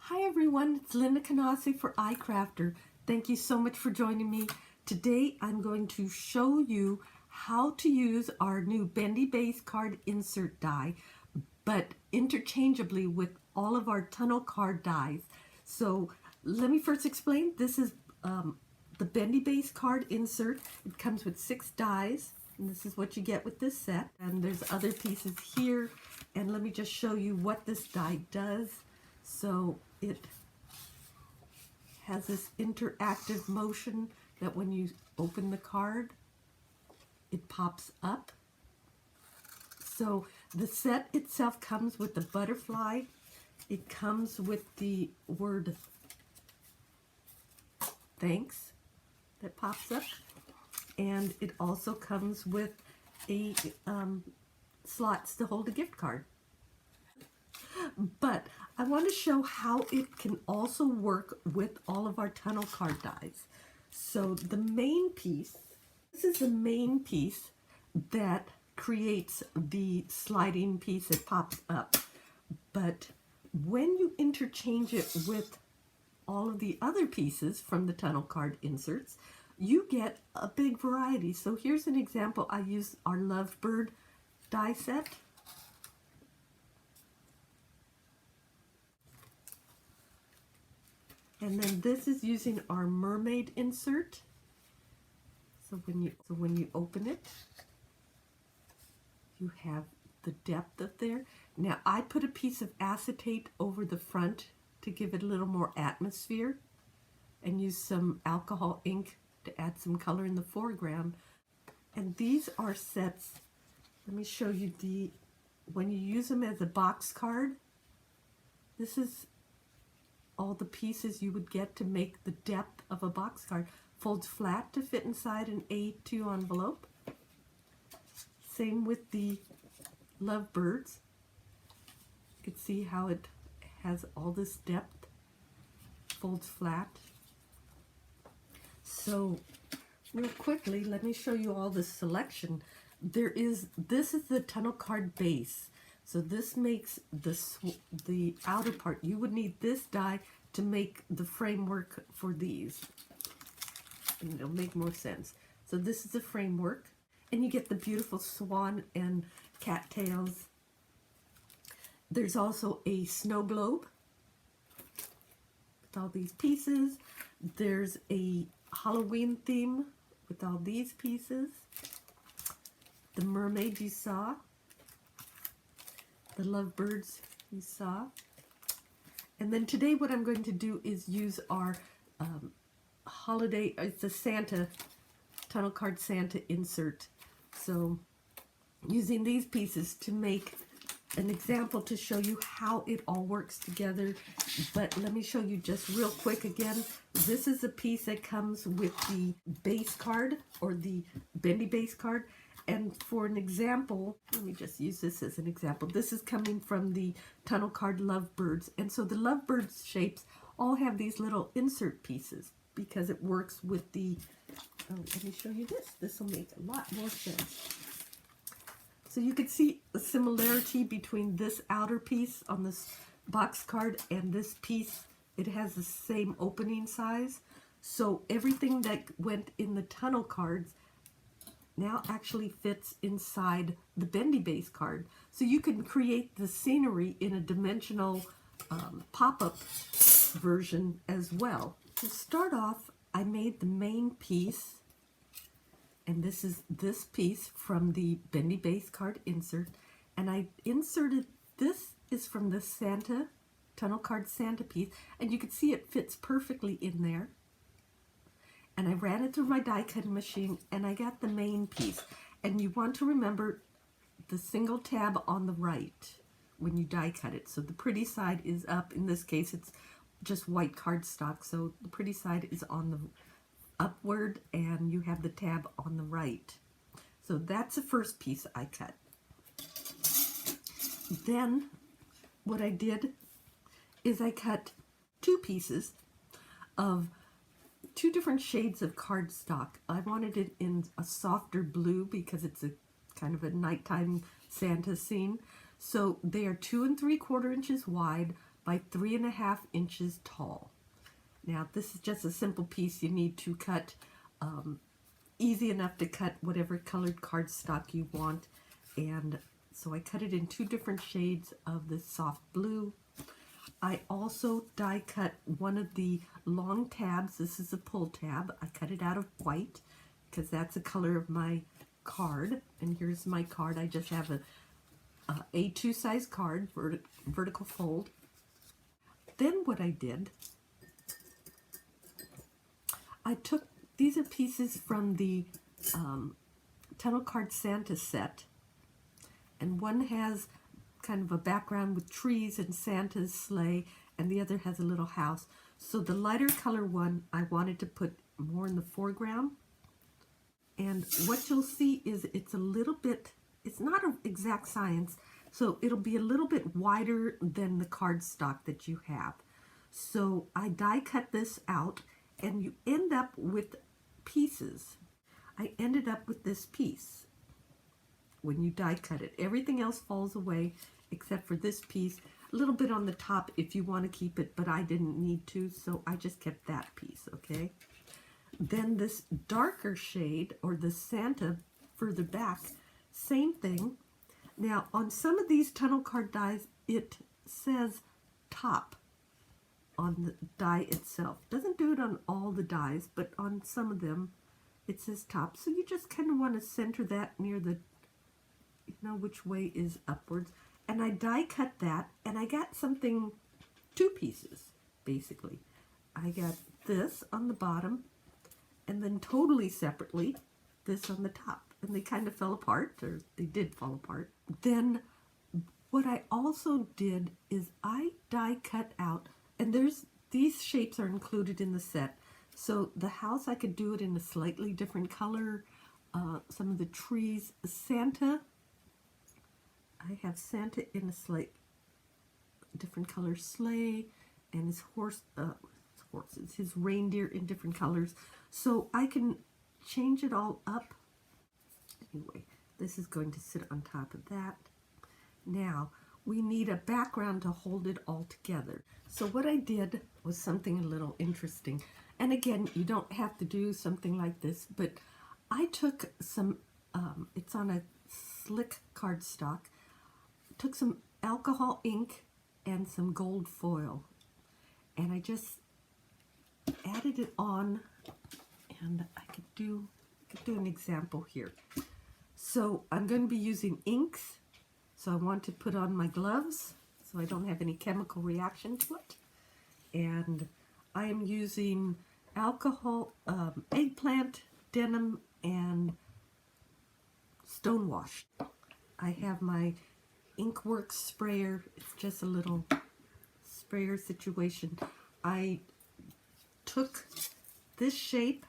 Hi everyone, it's Linda Canasi for icrafter. Thank you so much for joining me. Today I'm going to show you how to use our new Bendy Base Card Insert die, but interchangeably with all of our tunnel card dies. So let me first explain. This is the Bendy Base Card Insert. It comes with 6 dies, and this is what you get with this set. And there's other pieces here, and let me just show you what this die does. So it has this interactive motion that when you open the card, it pops up. So the set itself comes with the butterfly. It comes with the word thanks that pops up. And it also comes with a slots to hold a gift card. But I want to show how it can also work with all of our tunnel card dies. So the main piece, this is the main piece that creates the sliding piece that pops up. But when you interchange it with all of the other pieces from the tunnel card inserts, you get a big variety. So here's an example. I use our Lovebird die set. And then this is using our Mermaid insert. So when you open it, you have the depth of there. Now I put a piece of acetate over the front to give it a little more atmosphere, and use some alcohol ink to add some color in the foreground. And these are sets. Let me show you when you use them as a box card. This is all the pieces you would get to make the depth of a box card. Folds flat to fit inside an A2 envelope. Same with the Lovebirds. You can see how it has all this depth. Folds flat. So real quickly, let me show you all this selection. This is the tunnel card base. So this makes the outer part. You would need this die to make the framework for these. And it'll make more sense. So this is the framework. And you get the beautiful swan and cattails. There's also a snow globe with all these pieces. There's a Halloween theme with all these pieces. The mermaid you saw. The Lovebirds you saw. And then today what I'm going to do is use our holiday, it's a Santa, tunnel card Santa insert. So using these pieces to make an example to show you how it all works together. But let me show you just real quick again. This is a piece that comes with the base card, or the Bendy Base card. And for an example, let me just use this as an example. This is coming from the tunnel card Lovebirds. And so the Lovebirds shapes all have these little insert pieces because it works with the, let me show you this. This will make a lot more sense. So you can see the similarity between this outer piece on this box card and this piece. It has the same opening size. So everything that went in the tunnel cards now actually fits inside the Bendy Base card. So you can create the scenery in a dimensional pop-up version as well. To start off, I made the main piece, and this is this piece from the Bendy Base card insert, and I inserted, this is from the Santa, tunnel card Santa piece, and you can see it fits perfectly in there. And I ran it through my die cutting machine, and I got the main piece. And you want to remember the single tab on the right when you die cut it. So the pretty side is up. In this case, it's just white cardstock, so the pretty side is on the upward, and you have the tab on the right. So that's the first piece I cut. Then what I did is I cut 2 pieces of 2 different shades of cardstock. I wanted it in a softer blue because it's a kind of a nighttime Santa scene. So they are 2 3/4 inches wide by 3.5 inches tall. Now this is just a simple piece you need to cut, easy enough to cut whatever colored cardstock you want. And so I cut it in 2 different shades of this soft blue. I also die cut one of the long tabs. This is a pull tab. I cut it out of white because that's the color of my card. And here's my card. I just have a A2 size card, vertical fold. Then what I did, I took, these are pieces from the Tunnel Card Santa set, and one has kind of a background with trees and Santa's sleigh, and the other has a little house. So the lighter color one, I wanted to put more in the foreground. And what you'll see is it's a little bit, it's not an exact science, so it'll be a little bit wider than the cardstock that you have. So I die cut this out, and you end up with pieces. I ended up with this piece when you die cut it. Everything else falls away except for this piece. A little bit on the top if you want to keep it, but I didn't need to, so I just kept that piece, okay? Then this darker shade, or the Santa further back, same thing. Now on some of these tunnel card dies, it says top on the die itself. Doesn't do it on all the dies, but on some of them it says top. So you just kind of want to center that near the, you know, which way is upwards. And I die cut that, and I got something, 2 pieces basically. I got this on the bottom, and then totally separately this on the top, and they kind of fell apart, or they did fall apart. Then what I also did is I die cut out, and these shapes are included in the set. So the house, I could do it in a slightly different color. Some of the trees, Santa, I have Santa in a slight different color sleigh, and his his reindeer in different colors. So I can change it all up. Anyway, this is going to sit on top of that. Now, we need a background to hold it all together. So what I did was something a little interesting. And again, you don't have to do something like this, but I took some, it's on a slick cardstock, took some alcohol ink and some gold foil, and I just added it on, and I could do an example here. So I'm going to be using inks, so I want to put on my gloves so I don't have any chemical reaction to it. And I am using alcohol, eggplant, denim, and stonewash. I have my Inkworks sprayer. It's just a little sprayer situation. I took this shape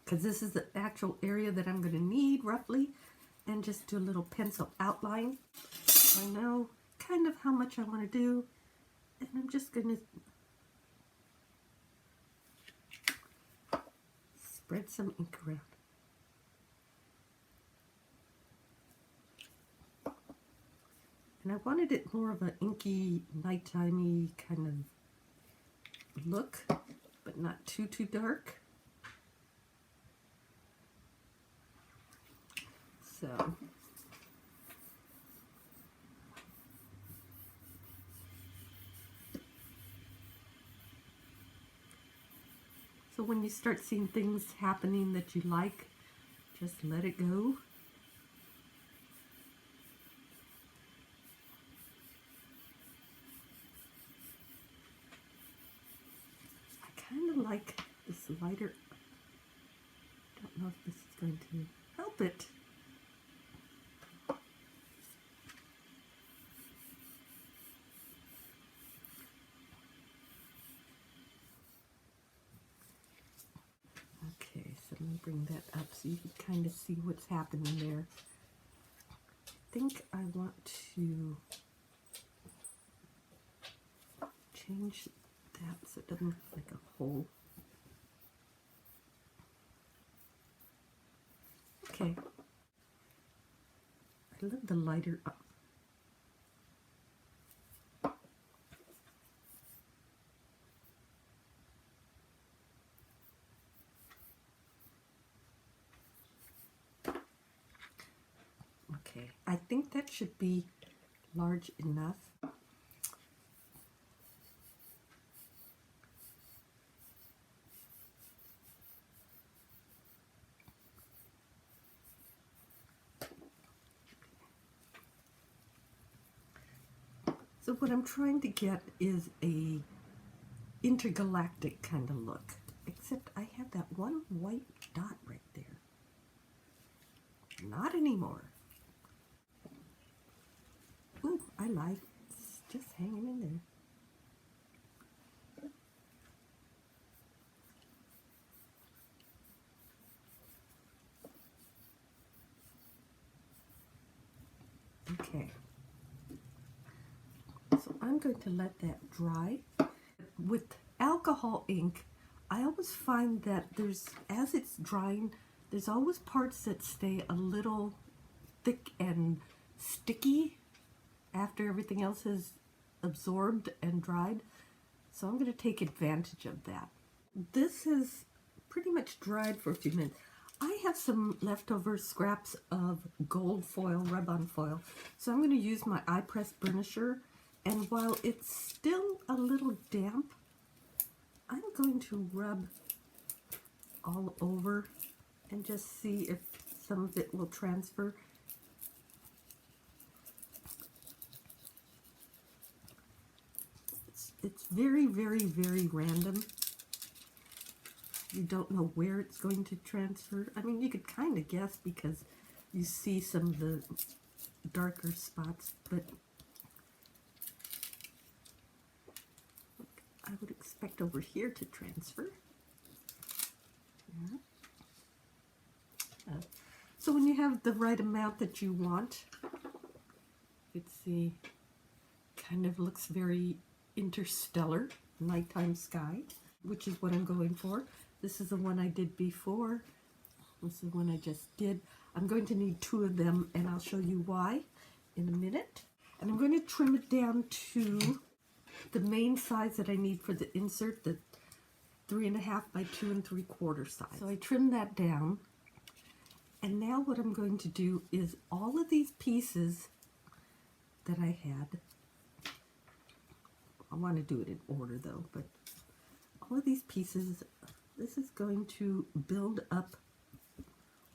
because this is the actual area that I'm going to need roughly, and just do a little pencil outline. I know kind of how much I want to do, and I'm just going to spread some ink around. And I wanted it more of an inky, nightimey kind of look, but not too dark. So when you start seeing things happening that you like, just let it go. I kind of like this lighter. I don't know if this is going to help it. Let me bring that up so you can kind of see what's happening there. I think I want to change that so it doesn't look like a hole. Okay. I love the lighter up. I think that should be large enough. So what I'm trying to get is a intergalactic kind of look, except I have that one white dot right there. Not anymore. Ooh, I lied. It's just hanging in there. Okay. So I'm going to let that dry. With alcohol ink, I always find that as it's drying, there's always parts that stay a little thick and sticky after everything else is absorbed and dried. So I'm going to take advantage of that. This is pretty much dried for a few minutes. I have some leftover scraps of gold foil, rub-on foil, so I'm going to use my iPress burnisher, and while it's still a little damp, I'm going to rub all over and just see if some of it will transfer. It's very, very, very random. You don't know where it's going to transfer. I mean, you could kind of guess because you see some of the darker spots, but I would expect over here to transfer. Yeah. So when you have the right amount that you want, you can see kind of looks very interstellar, nighttime sky, which is what I'm going for. This is the one I did before. This is the one I just did. I'm going to need 2 of them, and I'll show you why in a minute. And I'm going to trim it down to the main size that I need for the insert, the 3.5 by 2 3/4 size. So I trimmed that down. And now what I'm going to do is all of these pieces that I had, I want to do it in order though, but all of these pieces, this is going to build up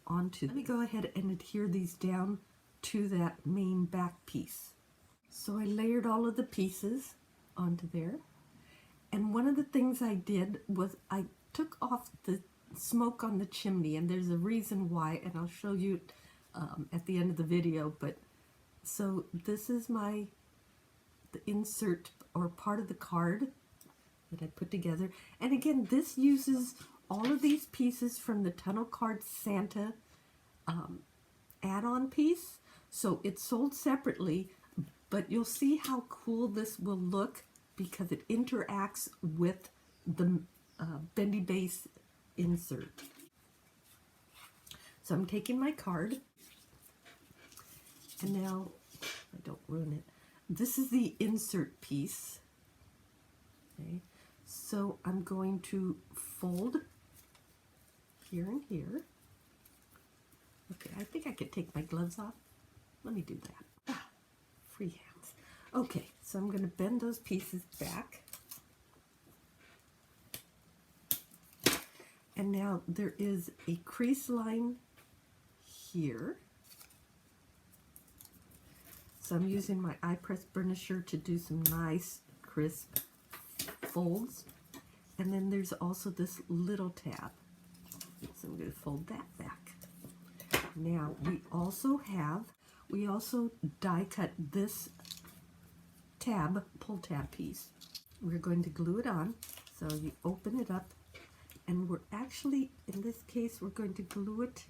onto. Let me go ahead and adhere these down to that main back piece. So I layered all of the pieces onto there. And one of the things I did was I took off the smoke on the chimney, and there's a reason why, and I'll show you at the end of the video. But so this is the insert or part of the card that I put together. And again, this uses all of these pieces from the Tunnel Card Santa add-on piece. So it's sold separately, but you'll see how cool this will look because it interacts with the Bendy Base insert. So I'm taking my card, and now, I don't ruin it, this is the insert piece. Okay, so I'm going to fold here and here. Okay, I think I could take my gloves off. Let me do that. Free hands. Okay, so I'm going to bend those pieces back. And now there is a crease line here. So I'm using my iPress burnisher to do some nice crisp folds. And then there's also this little tab. So I'm going to fold that back. Now we also die cut this tab, pull tab piece. We're going to glue it on. So you open it up. And we're actually, in this case, we're going to glue it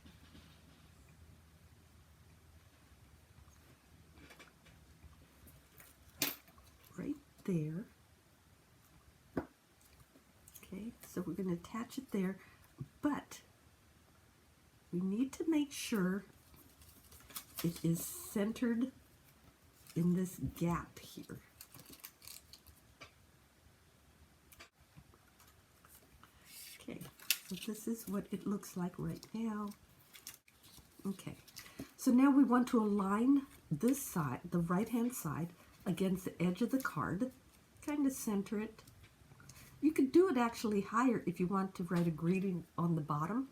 right there. Okay, so we're going to attach it there, but we need to make sure it is centered in this gap here. Okay, so this is what it looks like right now. Okay, So now we want to align this side, the right-hand side, against the edge of the card. Kind of center it. You could do it actually higher if you want to write a greeting on the bottom.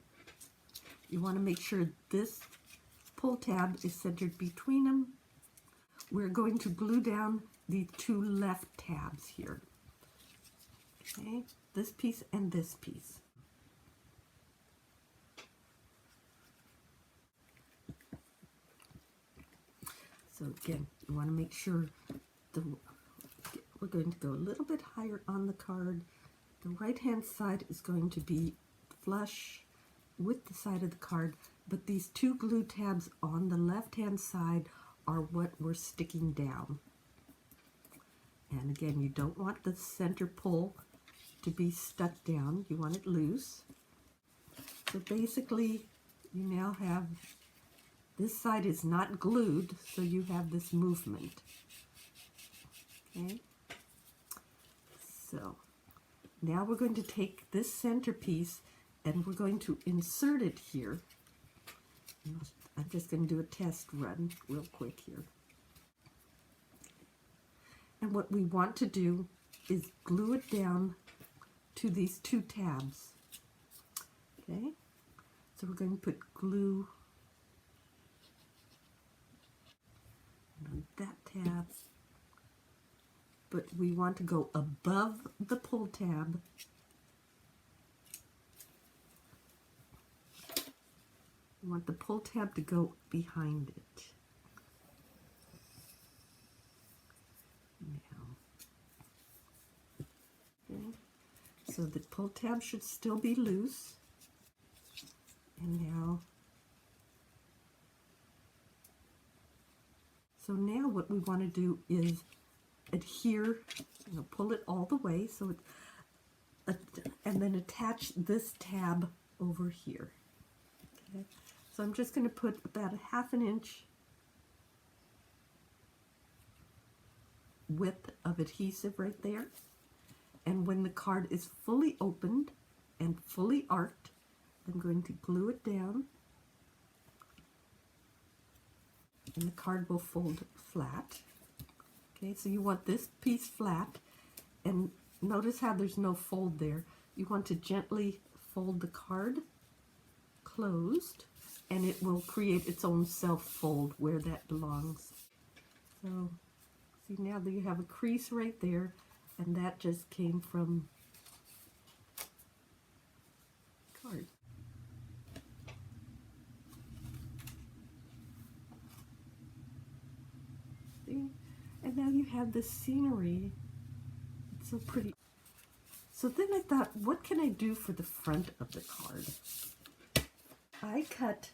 You want to make sure this pull tab is centered between them. We're going to glue down the two left tabs here. Okay, this piece and this piece. So again, you want to make sure we're going to go a little bit higher on the card. The right-hand side is going to be flush with the side of the card, but these two glue tabs on the left-hand side are what we're sticking down. And again, you don't want the center pull to be stuck down. You want it loose. So basically, you now have, this side is not glued, so you have this movement. Okay? So now we're going to take this centerpiece and we're going to insert it here. I'm just going to do a test run real quick here. And what we want to do is glue it down to these two tabs. Okay? So we're going to put glue on that tab, but we want to go above the pull tab. We want the pull tab to go behind it. Now, okay, so the pull tab should still be loose. And now, so now what we want to do is adhere, pull it all the way, so it, and then attach this tab over here. Okay, so I'm just going to put about a ½ inch width of adhesive right there. And when the card is fully opened and fully arced, I'm going to glue it down, and the card will fold flat. Okay, so you want this piece flat, and notice how there's no fold there. You want to gently fold the card closed, and it will create its own self-fold where that belongs. So, see, now that you have a crease right there, and that just came from card. See? And now you have this scenery. It's so pretty. So then I thought, what can I do for the front of the card? I cut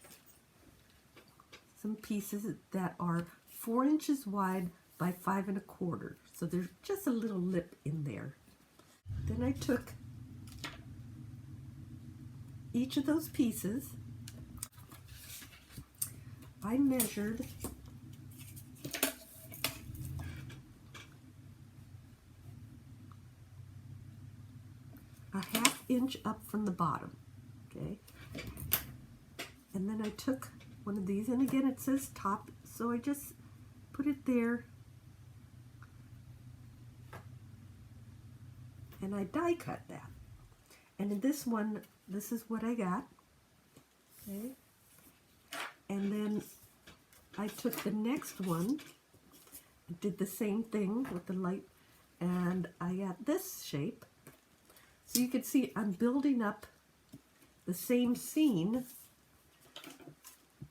some pieces that are 4 inches wide by 5 1/4. So there's just a little lip in there. Then I took each of those pieces. I measured a ½ inch up from the bottom. Okay. And then I took one of these, and again it says top, so I just put it there, and I die cut that. And in this one, this is what I got. Okay. And then I took the next one, did the same thing with the light, and I got this shape. So you can see I'm building up the same scene,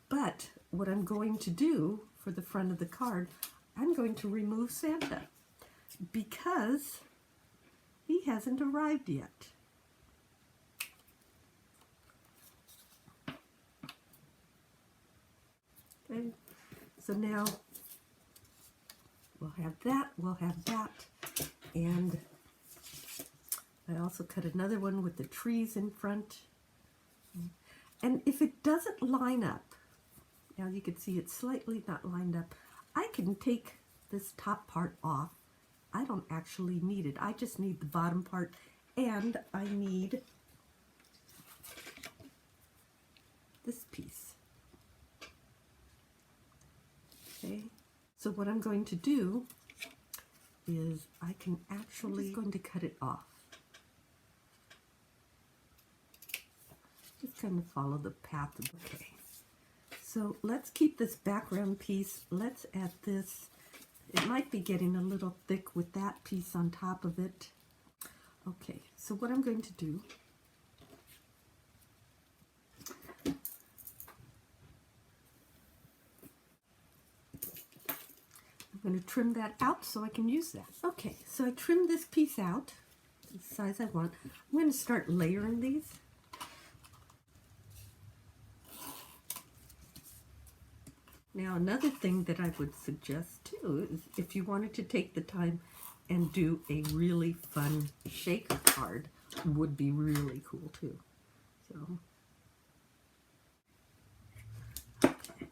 but what I'm going to do for the front of the card, I'm going to remove Santa because he hasn't arrived yet. Okay, so now we'll have that, and I also cut another one with the trees in front. And if it doesn't line up, now you can see it's slightly not lined up, I can take this top part off. I don't actually need it. I just need the bottom part, and I need this piece. So what I'm going to do is I'm just going to cut it off. Just kind of follow the path. Okay. So let's keep this background piece. Let's add this. It might be getting a little thick with that piece on top of it. Okay, so what I'm going to do, I'm going to trim that out so I can use that. Okay, so I trimmed this piece out the size I want. I'm going to start layering these. Now another thing that I would suggest too is if you wanted to take the time and do a really fun shaker card, would be really cool too. So, okay.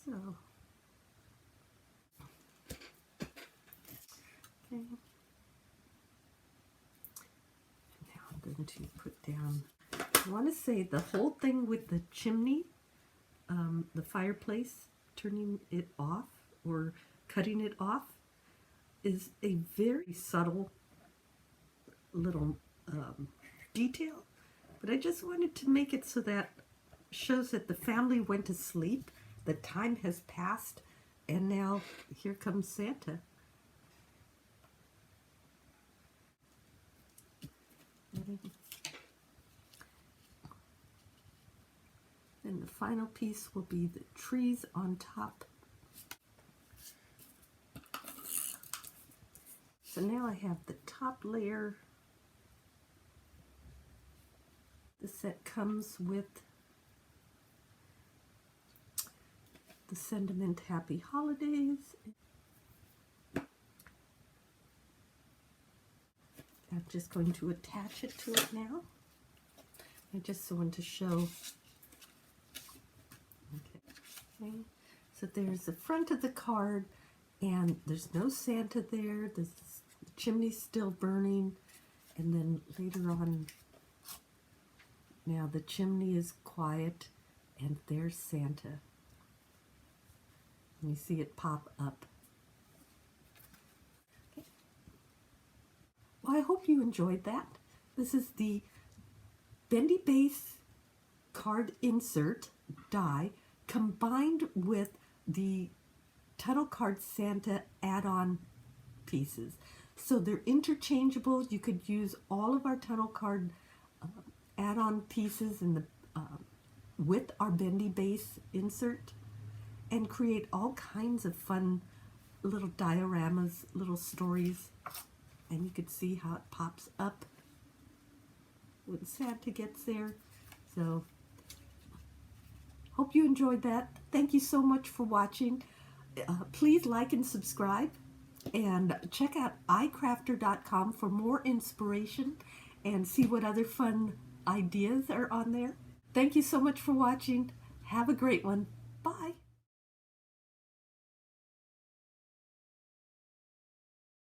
So, okay. Now I'm going to put down, I want to say the whole thing with the chimney, the fireplace, turning it off or cutting it off is a very subtle little detail, but I just wanted to make it so that shows that the family went to sleep, the time has passed, and now here comes Santa. And the final piece will be the trees on top. So now I have the top layer. The set comes with the sentiment Happy Holidays. I'm just going to attach it to it now. I just want to show. Okay, so there's the front of the card, and there's no Santa there. The chimney's still burning, and then later on, now the chimney is quiet, and there's Santa. And you see it pop up. Okay. Well, I hope you enjoyed that. This is the Bendy Base Card Insert die combined with the Tunnel Card Santa add-on pieces. So they're interchangeable. You could use all of our Tunnel Card add-on pieces in the with our Bendy Base insert and create all kinds of fun little dioramas, little stories, and you could see how it pops up when Santa gets there. So hope you enjoyed that. Thank you so much for watching. Please like and subscribe, and check out icrafter.com for more inspiration and see what other fun ideas are on there. Thank you so much for watching. Have a great one. Bye.